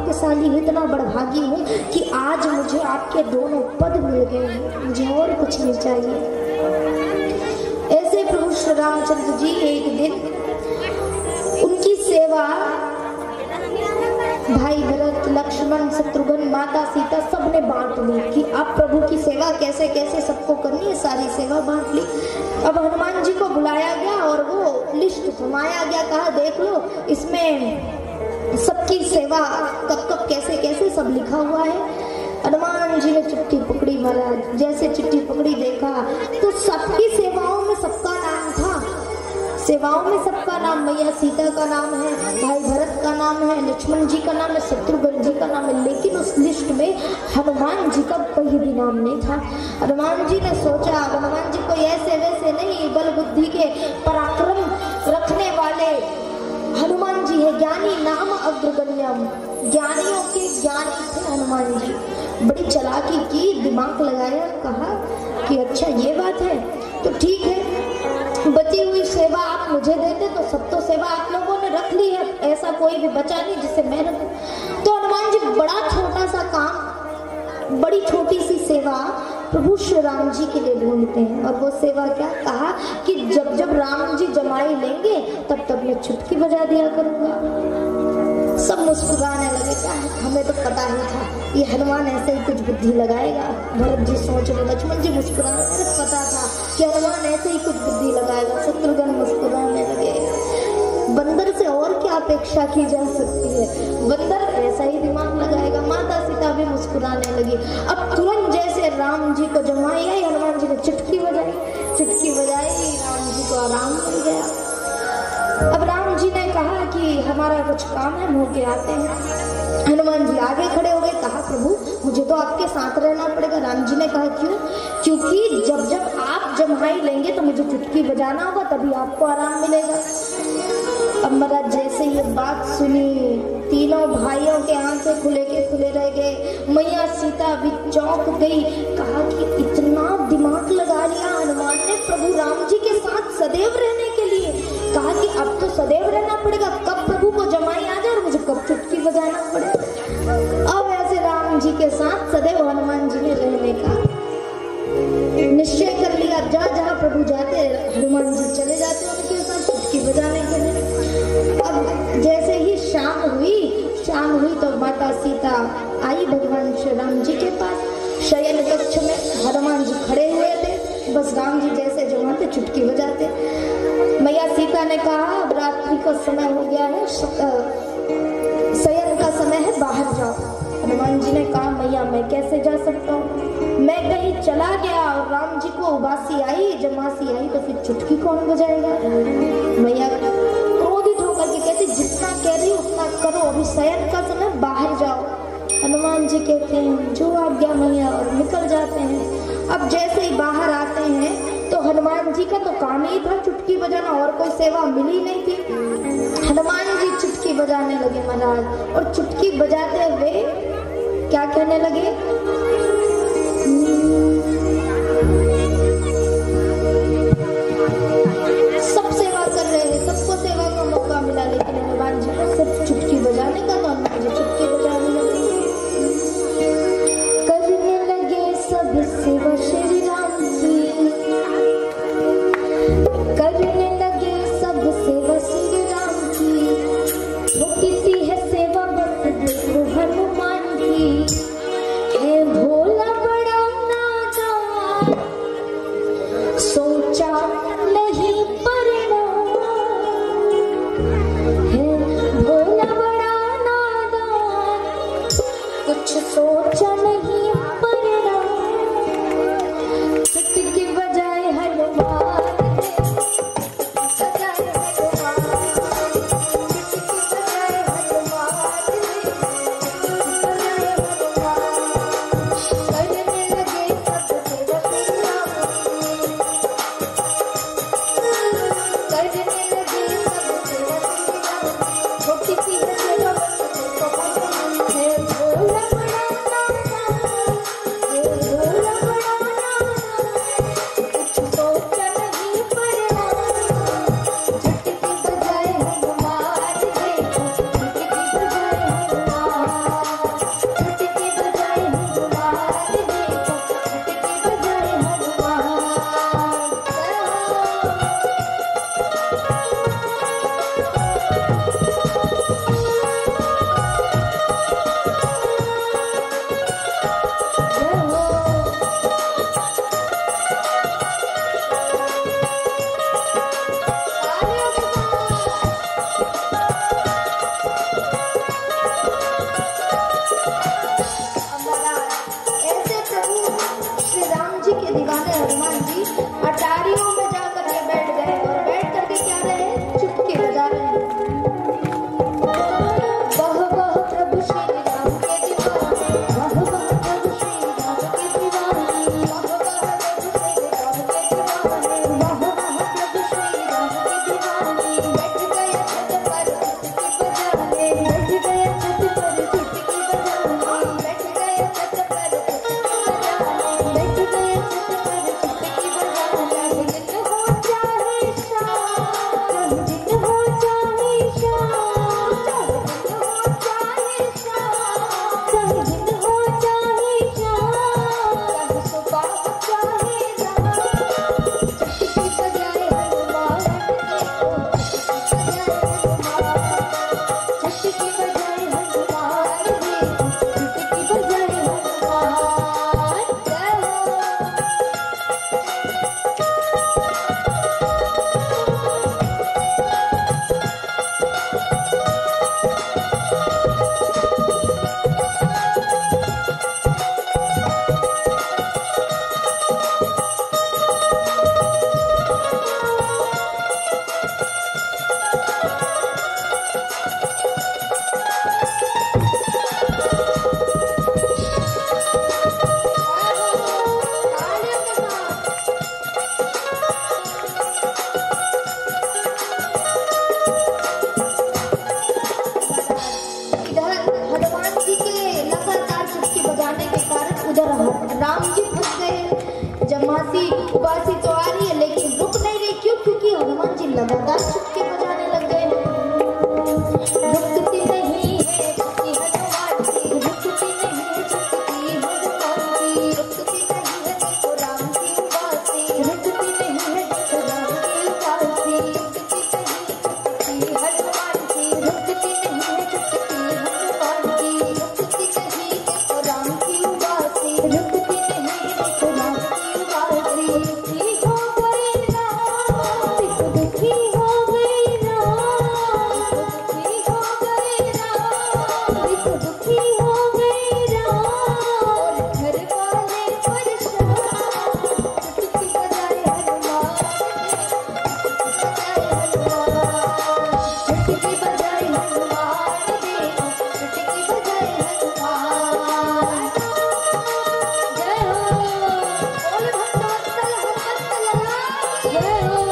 भाग्यशाली हूँ, इतना बड़भागी हूँ कि आज मुझे आपके दोनों पद मिल गए हैं, मुझे और कुछ नहीं चाहिए। ऐसे प्रभु श्री रामचंद्र जी एक दिन उनकी सेवा भाई भरत, लक्ष्मण, शत्रुघ्न, माता सीता सबने बांट ली कि अब प्रभु की सेवा कैसे कैसे सबको करनी है, सारी सेवा बांट ली। अब हनुमान जी को बुलाया गया और वो लिस्ट थमाया गया, कहा देख लो इसमें सबकी सेवा कब कब कैसे कैसे सब लिखा हुआ है। हनुमान जी ने चिट्ठी पकड़ी महाराज, जैसे चिट्ठी पकड़ी देखा तो सबकी सेवाओं में सबका नाम था, सेवाओं में सबका नाम, मैया सीता का नाम है, भाई भरत का नाम है, लक्ष्मण जी का नाम है, शत्रुघ्न जी का नाम है, लेकिन उस लिस्ट में हनुमान जी का कोई भी नाम नहीं था। हनुमान जी ने सोचा, हनुमान जी कोई ऐसे वैसे नहीं, बल बुद्धि के पराक्रम रखने वाले हनुमान जी है, ज्ञानी नाम अग्रगण्यम, ज्ञानियों के ज्ञानी थे हनुमान जी। बड़ी चालाकी की, दिमाग लगाया, कहा कि अच्छा ये बात है तो ठीक है, बची हुई सेवा आप मुझे देते तो सब तो सेवा आप लोगों ने रख ली है, ऐसा कोई भी बचा नहीं जिसे मैं रखूं। तो हनुमान जी बड़ा छोटा सा काम, बड़ी छोटी सी सेवा प्रभु श्री राम जी के लिए ढूंढते हैं। और वो सेवा क्या, कहा कि जब जब राम जी जमाई लेंगे तब तब मैं चुटकी बजा दिया करूंगा। सब मुस्कुराने लगे, हमें तो पता ही था ये हनुमान ऐसे ही कुछ बुद्धि लगाएगा। भरत जी सोच रहे, लक्ष्मण जी मुस्कुराने, पता था कि हनुमान ऐसे ही कुछ बुद्धि लगाएगा। शत्रुघ्न मुस्कुराने लगे, बंदर से और क्या अपेक्षा की जा सकती है, बंदर ऐसा ही दिमाग लगाएगा। माता सीता भी मुस्कुराने लगी। अब तुरंत जैसे राम जी को जमाई आई, हनुमान जी ने चुटकी बजाई, चुटकी बजाई, राम जी को आराम मिल गया। अब राम जी ने कहा कि हमारा कुछ काम है, हो के आते हैं। हनुमान जी आगे खड़े हो गए, कहा प्रभु मुझे तो आपके साथ रहना पड़ेगा। राम जी ने कहा क्यों, क्योंकि जब जब आप जमाई लेंगे तो मुझे चुटकी बजाना होगा, तभी आपको आराम मिलेगा। अब महाराज जैसे ये बात सुनी, तीनों भाइयों के आंखें खुले के खुले रह गए। मैया सीता भी चौंक गई, कहा कि इतना दिमाग लगा लिया हनुमान ने प्रभु राम जी के साथ सदैव रहने के लिए। कहा कि अब तो सदैव रहना पड़ेगा, कब प्रभु को जमाई आ जाए और मुझे कब चुटकी बजाना पड़े। अब ऐसे राम जी के साथ सदैव हनुमान जी ने रहने का निश्चय कर लिया। जहाँ जहाँ प्रभु जाते हनुमान जी चले जाते उनके साथ चुटकी बजाने के लिए। अब जैसे ही शाम हुई तो माता सीता आई भगवान श्री राम जी के पास। शयन कक्ष में हनुमान जी खड़े हुए थे, बस राम जी जैसे जमाते चुटकी बजाते। मैया सीता ने कहा अब रात्रि का समय हो गया है, शयन का समय है, बाहर जाओ। हनुमान जी ने कहा मैया मैं कैसे जा सकता हूँ, मैं कहीं चला गया और राम जी को उबासी आई, जमासी आई तो फिर चुटकी कौन बजाएगा। मैया क्रोधित होकर के कहती जितना कह रही उतना करो, अभी शयन का समय, बाहर जाओ। हनुमान जी कहते हैं जो आज्ञा मैया, और निकल जाते हैं। अब जैसे ही बाहर आते हैं तो हनुमान जी का तो काम ही था चुटकी बजाना, और कोई सेवा मिली नहीं थी। हनुमान जी चुटकी बजाने लगे महाराज, और चुटकी बजाते हुए क्या कहने लगे, सब सेवा कर रहे हैं, सबको सेवा का मौका मिला, लेकिन हनुमान जी को सिर्फ चुटकी बजाने का, तो हनुमान जी चुटकी बजाने लगे। करने लगे सब सेवा श्री राम की, करने लगे सब सेवा श्री राम की, छोटी सी है सेवा बट देखो हनुमान की, ए भोला बड़ा नादान, सोचा नहीं परिणाम, है भोला बड़ा नादान, कुछ सोचा नहीं परिणाम, चुटकी बजाए हनुमान, छोटी सी उबासी तो आ रही है लेकिन रुक नहीं रही। क्यों? क्योंकि हनुमान जी लगातार चुटकी बजाने लग गए। रुकती नहीं है चुटकी हनुमान की, रुकती नहीं है चुटकी हनुमान की, रुकती नहीं है देखो राम की उबासी, रुकती नहीं है देखो राम की उबासी, रुकती नहीं हनुमान की, रुकती नहीं है चुटकी हनुमान की, रुकती नहीं देखो राम की उबासी, रुकती नहीं देखो राम की उबासी। दुखी हो गई राम, दुखी हो गई राम, दुखी हो गई राम, दुखी हो गई राम, और घर वाले परेशान। चुटकी बजाए हनुमान, चुटकी बजाए हनुमान, देखो चुटकी बजाए हनुमान। जय हो बोल भक्तवत्सल हनुमंत लाल, जय हो।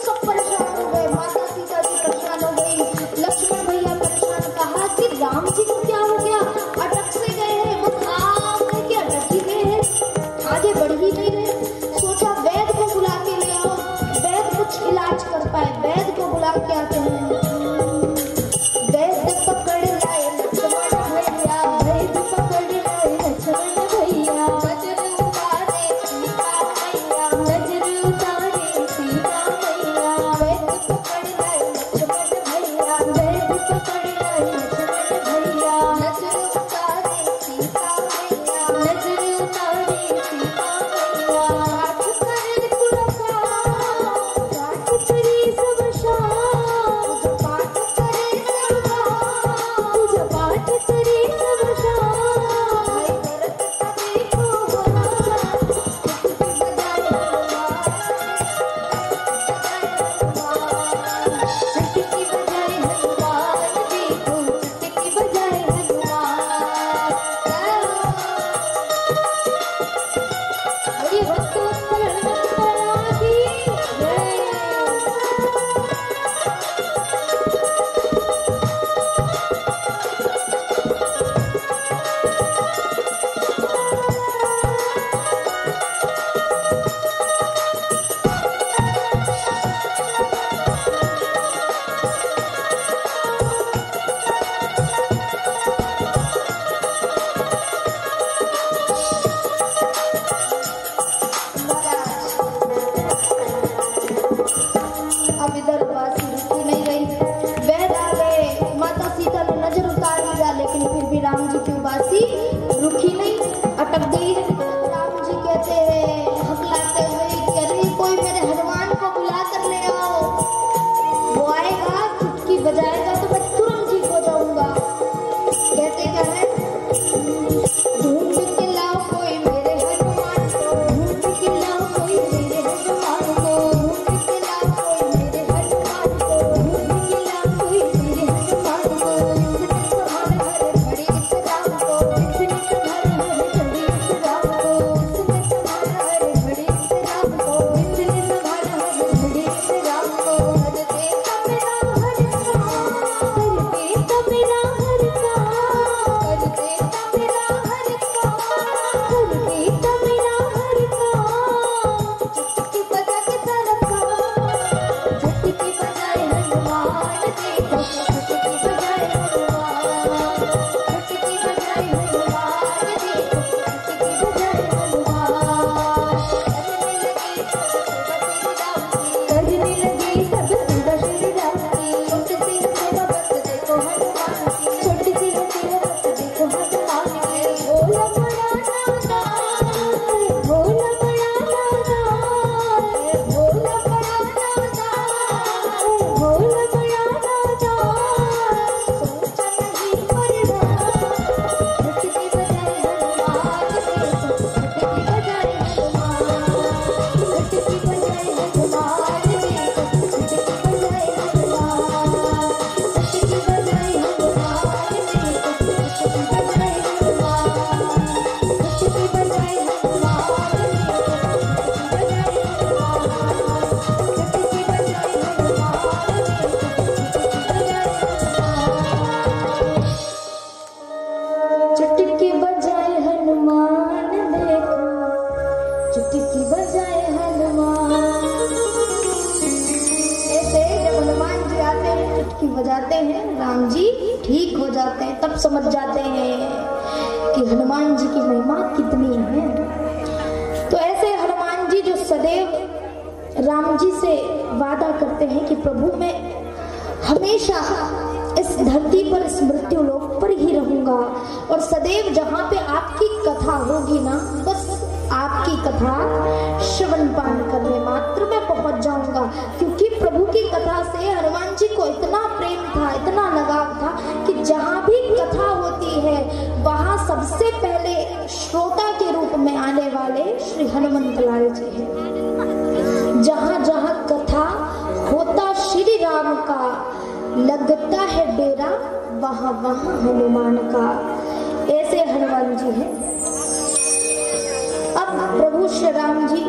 सब परेशान हो गए, माता सीता जी परेशान हो गई, लक्ष्मण भैया परेशान। कहा कि राम जी को क्या हो गया, अटक से गए हैं, बस आगे के अटक ही गए हैं, आगे बढ़ ही नहीं रहे। सोचा वैद्य को बुला के ले आओ, वैद्य कुछ इलाज कर पाए, वैद्य को बुला के आते हैं। वैद्य पकड़ लाए लक्ष्मण भैया, वैद्य पकड़ लाए लक्ष्मण भैया, नजर उतारे सीता मैया, नजर उतारे सीता मैया, वैद्य पकड़ लाए लक्ष्मण भैया, वैद्य पकड़ लाए लक्ष्मण भैया, नजर उतारे सीता मैया, नजर उतारे सीता मैया। पाठ करे पुरखा, पाठ करी सब शाम, चुटकी बजाते हैं, राम जी ठीक हो जाते हैं। तब समझ जाते हैं कि हनुमान जी की महिमा कितनी है। तो ऐसे हनुमान जी जो सदैव राम जी से वादा करते हैं कि प्रभु मैं हमेशा इस धरती पर, इस मृत्यु लोक पर ही रहूंगा और सदैव जहां पे आपकी कथा होगी ना, बस आपकी कथा श्रवण पान करने मात्र में पहुंच जाऊंगा। क्योंकि प्रभु की कथा से हनुमान जी को इतना प्रेम था, इतना लगाव था कि जहां भी कथा होती है वहां सबसे पहले श्रोता के रूप में आने वाले श्री हनुमंत लाल जी हैं। जहां जहां कथा होता श्री राम का, लगता है डेरा वहां वहां हनुमान का। ऐसे हनुमान जी हैं। अब प्रभु श्री राम जी